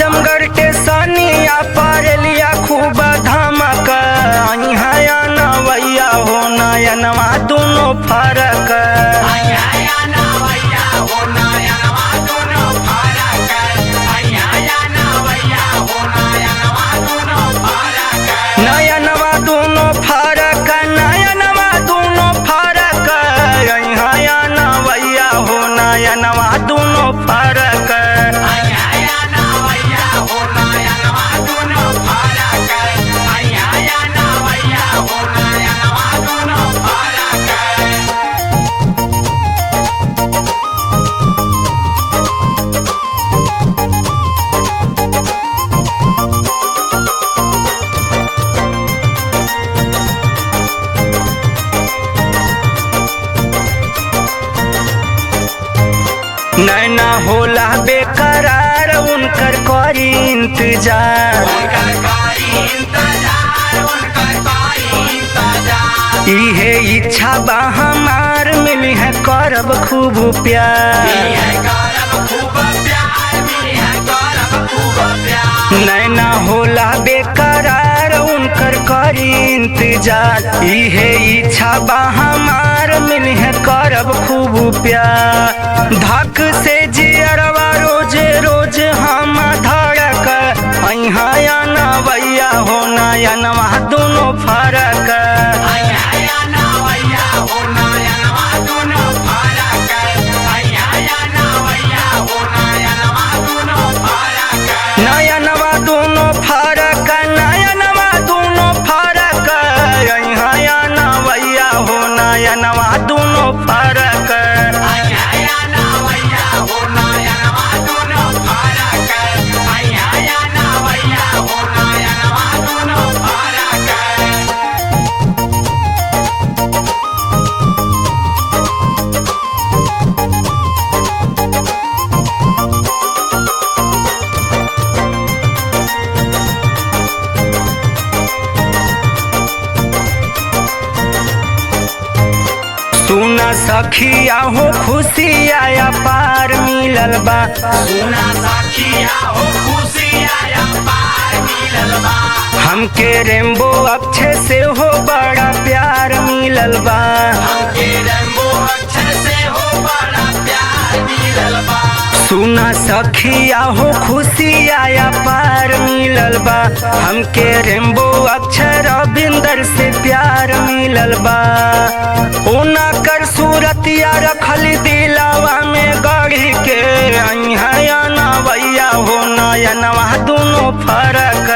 आजमगढ़ के सनिया पारलिया खूब धमक यहाँ नवैया हो नयनवा दोनों फरक। नयनवा दोनों फरक नयनवा दोनों फरक यहाँ नवैया हो नयनवा दोनों फरक। नैना होला बेकरार उनकर करी इंतजार। इहे इच्छा बा हमार मिली है करब खूब प्यार। नैना होला बेकरार उनकर करी इंतजार। इहे इच्छा बा हमार मिली है करब खूब प्यार। धक से जियरवा रोज रोज हम धड़क यहाँ नवैया हो नयनवा दोनों फरक। नयनवा दोनों फरक नयनवा दोनों फरक यहाँ नवैया हो नयनवा दोनों फरक। सुना सखिया हो खुशी आया पार मिलल बा। सुना सखिया हो खुशी आया पार मिलल बा। हमके रेम्बो अक्षय से हो बड़ा प्यार मिलल बा। हमके रेम्बो अक्षय से हो बड़ा प्यार मिलल बा। सुना सखिया हो खुशी आया पार मिलल बा। हमके रेम्बो अक्षय रविंदर से प्यार मिलल बा। ओना कर सूरतिया रखल दिलावा में गढ़ी के यहाँ नवैया हो नयनवा दोनों फरक।